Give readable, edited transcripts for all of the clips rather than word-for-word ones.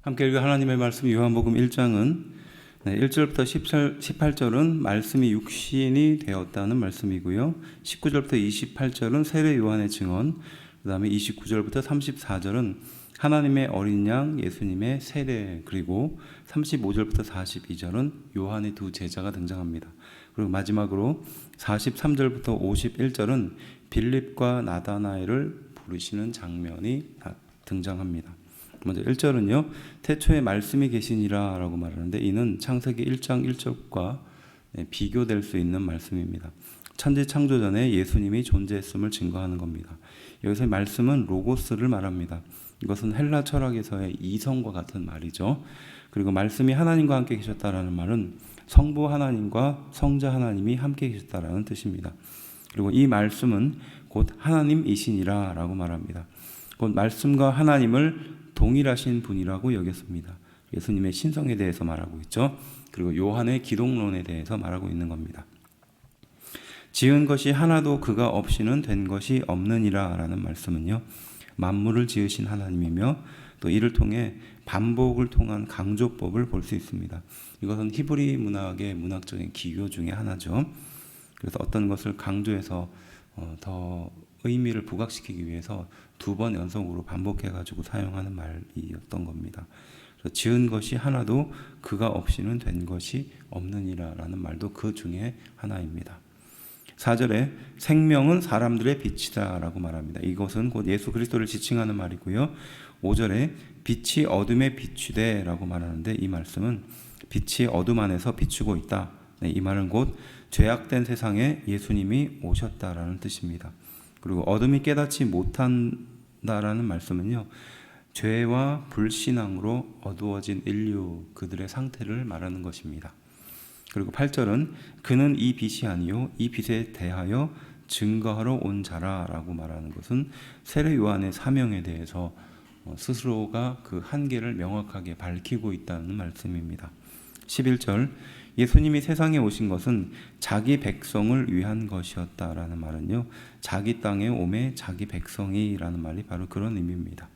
함께 읽을 하나님의 말씀 요한복음 1장은 1절부터 18절은 말씀이 육신이 되었다는 말씀이고요. 19절부터 28절은 세례 요한의 증언, 그 다음에 29절부터 34절은 하나님의 어린 양 예수님의 세례, 그리고 35절부터 42절은 요한의 두 제자가 등장합니다. 그리고 마지막으로 43절부터 51절은 빌립과 나다나엘을 부르시는 장면이 등장합니다. 먼저 1절은요. 태초에 말씀이 계시니라 라고 말하는데, 이는 창세기 1장 1절과 비교될 수 있는 말씀입니다. 천지 창조 전에 예수님이 존재했음을 증거하는 겁니다. 여기서 말씀은 로고스를 말합니다. 이것은 헬라 철학에서의 이성과 같은 말이죠. 그리고 말씀이 하나님과 함께 계셨다라는 말은 성부 하나님과 성자 하나님이 함께 계셨다라는 뜻입니다. 그리고 이 말씀은 곧 하나님이시니라 라고 말합니다. 곧 말씀과 하나님을 동일하신 분이라고 여겼습니다. 예수님의 신성에 대해서 말하고 있죠. 그리고 요한의 기독론에 대해서 말하고 있는 겁니다. 지은 것이 하나도 그가 없이는 된 것이 없느니라 라는 말씀은요, 만물을 지으신 하나님이며 또 이를 통해 반복을 통한 강조법을 볼 수 있습니다. 이것은 히브리 문학의 문학적인 기교 중에 하나죠. 그래서 어떤 것을 강조해서 더 의미를 부각시키기 위해서 두 번 연속으로 반복해가지고 사용하는 말이었던 겁니다. 그래서 지은 것이 하나도 그가 없이는 된 것이 없느니라 라는 말도 그 중에 하나입니다. 4절에 생명은 사람들의 빛이다 라고 말합니다. 이것은 곧 예수 그리스도를 지칭하는 말이고요. 5절에 빛이 어둠에 비추되 라고 말하는데, 이 말씀은 빛이 어둠 안에서 비추고 있다. 이 말은 곧 죄악된 세상에 예수님이 오셨다라는 뜻입니다. 그리고 어둠이 깨닫지 못한다라는 말씀은요, 죄와 불신앙으로 어두워진 인류, 그들의 상태를 말하는 것입니다. 그리고 8절은 그는 이 빛이 아니요 이 빛에 대하여 증거하러 온 자라라고 말하는 것은 세례 요한의 사명에 대해서 스스로가 그 한계를 명확하게 밝히고 있다는 말씀입니다. 11절 예수님이 세상에 오신 것은 자기 백성을 위한 것이었다라는 말은요, 자기 땅에 오매 자기 백성이라는 말이 바로 그런 의미입니다.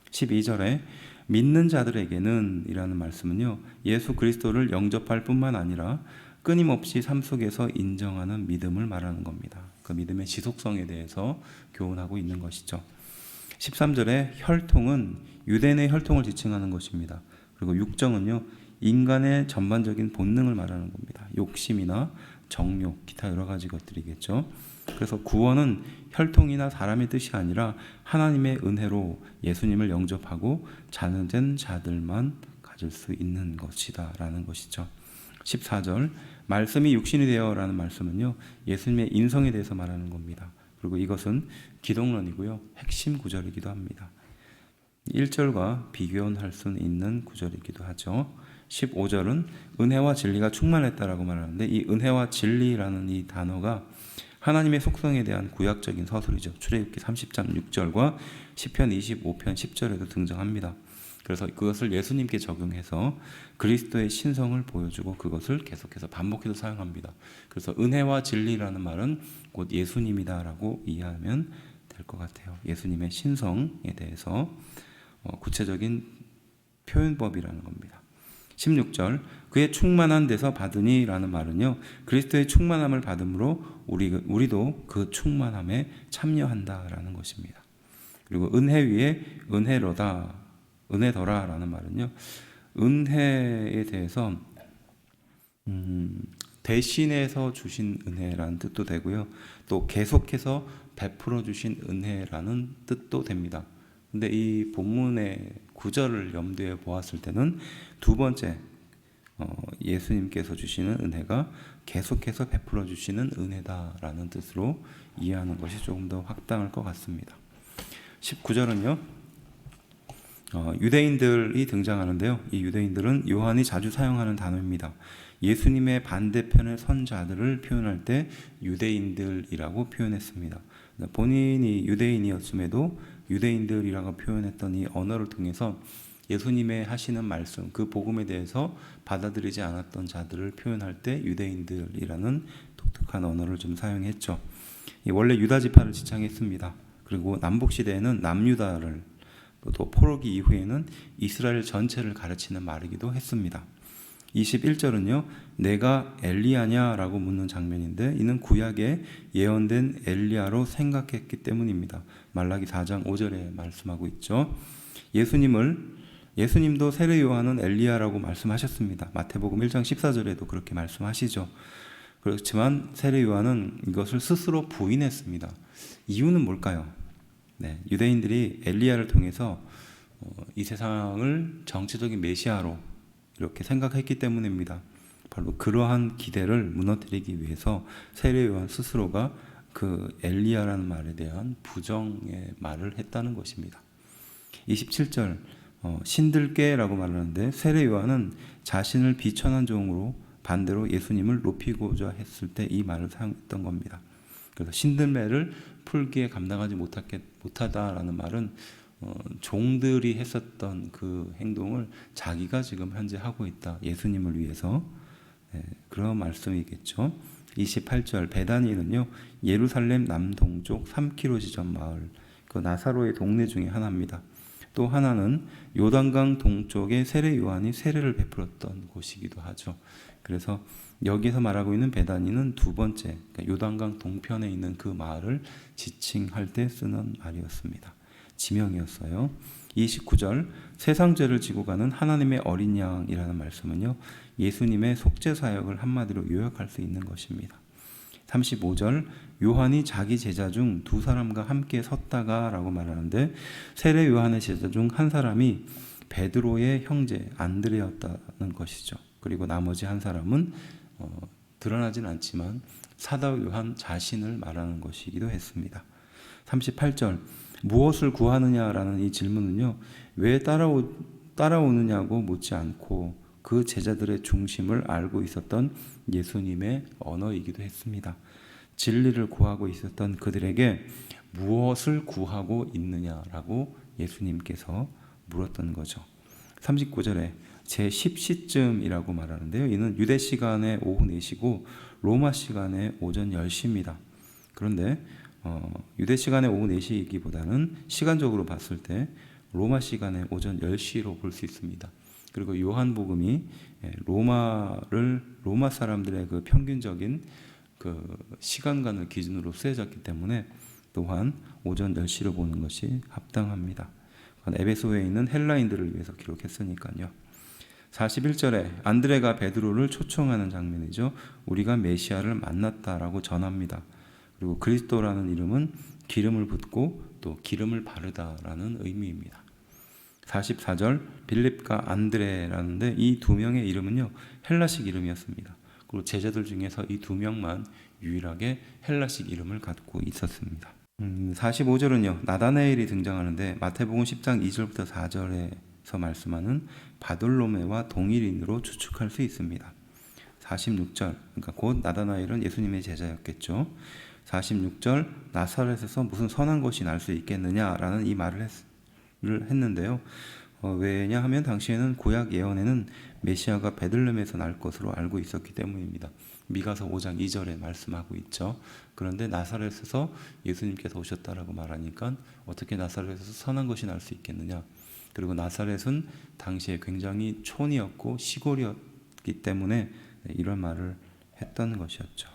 12절에 믿는 자들에게는 이라는 말씀은요, 예수 그리스도를 영접할 뿐만 아니라 끊임없이 삶 속에서 인정하는 믿음을 말하는 겁니다. 그 믿음의 지속성에 대해서 교훈하고 있는 것이죠. 13절에 혈통은 유대인의 혈통을 지칭하는 것입니다. 그리고 육정은요, 인간의 전반적인 본능을 말하는 겁니다. 욕심이나 정욕, 기타 여러 가지 것들이겠죠. 그래서 구원은 혈통이나 사람의 뜻이 아니라 하나님의 은혜로 예수님을 영접하고 자녀된 자들만 가질 수 있는 것이다 라는 것이죠. 14절 말씀이 육신이 되어 라는 말씀은요, 예수님의 인성에 대해서 말하는 겁니다. 그리고 이것은 기독론이고요, 핵심 구절이기도 합니다. 1절과 비교할 수 있는 구절이기도 하죠. 15절은 은혜와 진리가 충만했다라고 말하는데, 이 은혜와 진리라는 이 단어가 하나님의 속성에 대한 구약적인 서술이죠. 출애굽기 30장 6절과 시편 25편 10절에도 등장합니다. 그래서 그것을 예수님께 적용해서 그리스도의 신성을 보여주고 그것을 계속해서 반복해서 사용합니다. 그래서 은혜와 진리라는 말은 곧 예수님이다라고 이해하면 될 것 같아요. 예수님의 신성에 대해서 구체적인 표현법이라는 겁니다. 16절 그의 충만한 데서 받으니 라는 말은요, 그리스도의 충만함을 받음으로 우리도 그 충만함에 참여한다 라는 것입니다. 그리고 은혜 위에 은혜더라 라는 말은요, 은혜에 대해서 대신해서 주신 은혜라는 뜻도 되고요, 또 계속해서 베풀어 주신 은혜라는 뜻도 됩니다. 근데 이 본문의 구절을 염두에 보았을 때는 두 번째 예수님께서 주시는 은혜가 계속해서 베풀어 주시는 은혜다라는 뜻으로 이해하는 것이 조금 더 확당할 것 같습니다. 19절은요, 유대인들이 등장하는데요, 이 유대인들은 요한이 자주 사용하는 단어입니다. 예수님의 반대편의 선자들을 표현할 때 유대인들이라고 표현했습니다. 본인이 유대인이었음에도 유대인들이라고 표현했던 이 언어를 통해서 예수님의 하시는 말씀, 그 복음에 대해서 받아들이지 않았던 자들을 표현할 때 유대인들이라는 독특한 언어를 좀 사용했죠. 원래 유다 지파를 지칭했습니다. 그리고 남북 시대에는 남유다를 또 포로기 이후에는 이스라엘 전체를 가르치는 말이기도 했습니다. 21절은요. 내가 엘리야냐라고 묻는 장면인데 이는 구약에 예언된 엘리야로 생각했기 때문입니다. 말라기 4장 5절에 말씀하고 있죠. 예수님도 세례 요한은 엘리야라고 말씀하셨습니다. 마태복음 1장 14절에도 그렇게 말씀하시죠. 그렇지만 세례 요한은 이것을 스스로 부인했습니다. 이유는 뭘까요? 유대인들이 엘리야를 통해서 이 세상을 정치적인 메시아로 이렇게 생각했기 때문입니다. 바로 그러한 기대를 무너뜨리기 위해서 세례 요한 스스로가 그 엘리야라는 말에 대한 부정의 말을 했다는 것입니다. 27절 신들께라고 말하는데 세례 요한은 자신을 비천한 종으로 반대로 예수님을 높이고자 했을 때 이 말을 사용했던 겁니다. 그래서 신들매를 풀기에 감당하지 못하다라는 말은 종들이 했었던 그 행동을 자기가 지금 현재 하고 있다. 예수님을 위해서. 그런 말씀이겠죠. 28절 베다니는요. 예루살렘 남동쪽 3km 지점 마을 그 나사로의 동네 중에 하나입니다. 또 하나는 요단강 동쪽에 세례 요한이 세례를 베풀었던 곳이기도 하죠. 그래서 여기서 말하고 있는 베다니는 두 번째 그러니까 요단강 동편에 있는 그 마을을 지칭할 때 쓰는 말이었습니다. 지명이었어요. 29절 세상 죄를 지고 가는 하나님의 어린 양이라는 말씀은요. 예수님의 속죄 사역을 한마디로 요약할 수 있는 것입니다. 35절 요한이 자기 제자 중 두 사람과 함께 섰다가 라고 말하는데 세례 요한의 제자 중 한 사람이 베드로의 형제 안드레였다는 것이죠. 그리고 나머지 한 사람은 드러나진 않지만 사도 요한 자신을 말하는 것이기도 했습니다. 38절 무엇을 구하느냐라는 이 질문은요. 왜 따라오느냐고 묻지 않고 그 제자들의 중심을 알고 있었던 예수님의 언어이기도 했습니다. 진리를 구하고 있었던 그들에게 무엇을 구하고 있느냐라고 예수님께서 물었던 거죠. 39절에 제10시쯤이라고 말하는데요. 이는 유대 시간의 오후 4시고 로마 시간의 오전 10시입니다. 그런데 유대 시간의 오후 4시이기보다는 시간적으로 봤을 때 로마 시간의 오전 10시로 볼 수 있습니다. 그리고 요한복음이 로마 사람들의 그 평균적인 그 시간관을 기준으로 쓰여졌기 때문에 또한 오전 10시로 보는 것이 합당합니다. 에베소에 있는 헬라인들을 위해서 기록했으니까요. 41절에 안드레가 베드로를 초청하는 장면이죠. 우리가 메시아를 만났다라고 전합니다. 그리고 그리스도라는 이름은 기름을 붓고 또 기름을 바르다라는 의미입니다. 44절 빌립과 안드레라는데 이 두 명의 이름은요 헬라식 이름이었습니다. 그리고 제자들 중에서 이 두 명만 유일하게 헬라식 이름을 갖고 있었습니다. 45절은요 나다나엘이 등장하는데 마태복음 10장 2절부터 4절에서 말씀하는 바돌로메와 동일인으로 추측할 수 있습니다. 46절 그러니까 곧 나다나엘은 예수님의 제자였겠죠. 46절 나사렛에서 무슨 선한 것이 날 수 있겠느냐라는 이 말을 했는데요. 왜냐 하면 당시에는 구약 예언에는 메시아가 베들레헴에서 날 것으로 알고 있었기 때문입니다. 미가서 5장 2절에 말씀하고 있죠. 그런데 나사렛에서 예수님께서 오셨다라고 말하니까 어떻게 나사렛에서 선한 것이 날 수 있겠느냐. 그리고 나사렛은 당시에 굉장히 촌이었고 시골이었기 때문에 이런 말을 했던 것이었죠.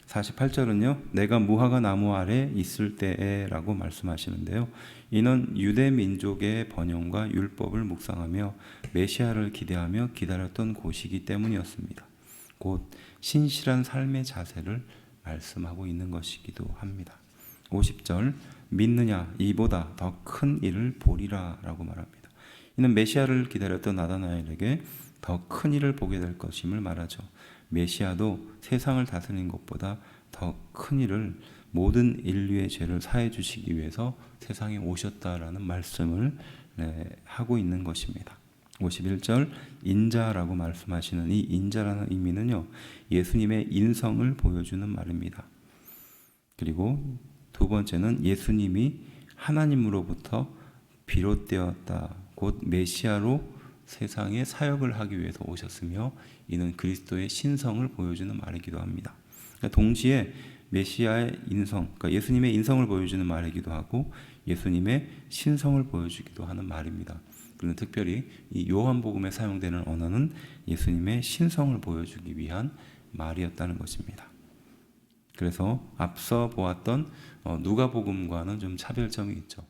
48절은요. 내가 무화과 나무 아래 있을 때에 라고 말씀하시는데요. 이는 유대 민족의 번영과 율법을 묵상하며 메시아를 기대하며 기다렸던 곳이기 때문이었습니다. 곧 신실한 삶의 자세를 말씀하고 있는 것이기도 합니다. 50절 믿느냐 이보다 더 큰 일을 보리라 라고 말합니다. 이는 메시아를 기다렸던 나다나엘에게 더 큰 일을 보게 될 것임을 말하죠. 메시아도 세상을 다스리는 것보다 더 큰 일을 모든 인류의 죄를 사해 주시기 위해서 세상에 오셨다라는 말씀을 하고 있는 것입니다. 51절 인자라고 말씀하시는 이 인자라는 의미는요. 예수님의 인성을 보여주는 말입니다. 그리고 두 번째는 예수님이 하나님으로부터 비롯되었다. 곧 메시아로 세상에 사역을 하기 위해서 오셨으며 이는 그리스도의 신성을 보여주는 말이기도 합니다. 그러니까 동시에 메시아의 인성, 그러니까 예수님의 인성을 보여주는 말이기도 하고 예수님의 신성을 보여주기도 하는 말입니다. 그런데 특별히 이 요한복음에 사용되는 언어는 예수님의 신성을 보여주기 위한 말이었다는 것입니다. 그래서 앞서 보았던 누가복음과는 좀 차별점이 있죠.